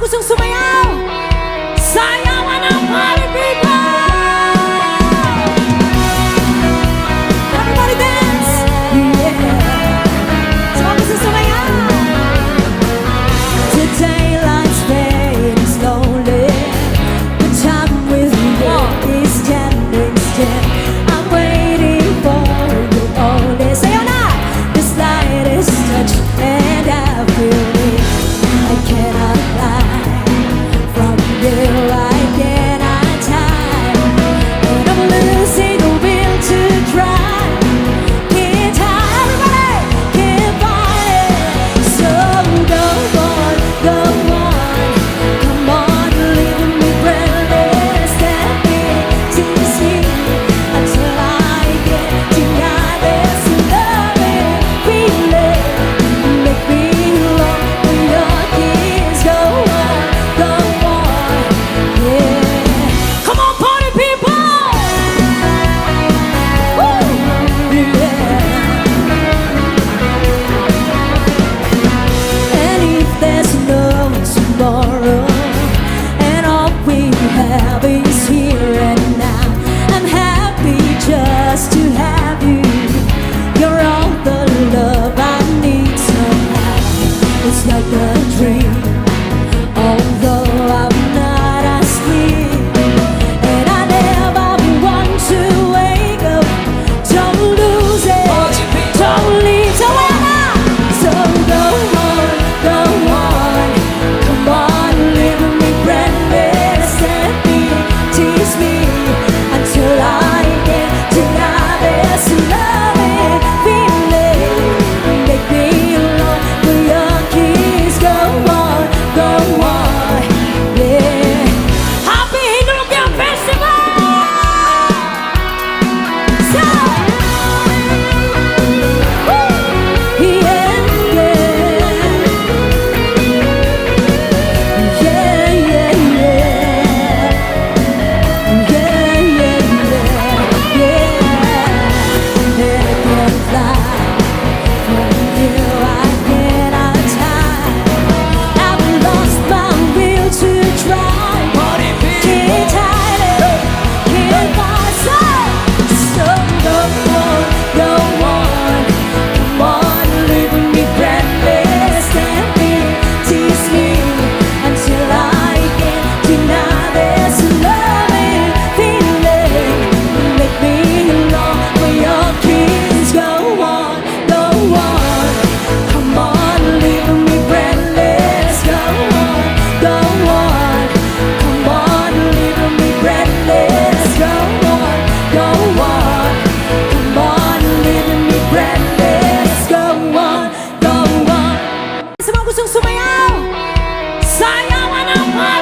gustong sumayaw, sayawan ng party people. Everybody dance, yeah. Sa mga gustong sumayaw. Today life's fading slowly, but time with you is standing still. I'm waiting for you only. Sayaw na! The slightest touch and I feel it. I cannot fly from you, I cannot hide, and I'm losing the will to try. Can't hide, everybody, can't fight it. So go on, come on, leaving me breathless. Let me tease me until I get denied this loving feeling. Make me long for your kiss. Go on, yeah. Come on, party people! Woo! Yeah. And if there's no tomorrow, and all we have is here and now, I'm happy just to have you. You're all the love I need somehow. It's like a dream, although I'm not asleep, and I never want to wake up. Don't lose it, don't leave. So so go on, come on, leaving me breathless. Let me tease me until I get denied this loving feeling. Make me long for your kiss. Go on, yeah. Happy Hindulukia Festival! So, yeah, and I can fly from you, I cannot hide. I've lost my will to try. Can't hide it, can't fight it. So go on, come on, leaving me breathless. Let me tease me until I get denied this loving feeling. Make me long for your kiss. Go on, come on, leaving me breathless. Go on, come on, leaving me breathless. Go on, come on, leaving me breathless. Go on. Sa mga gustong sumayaw, sayawan ng party.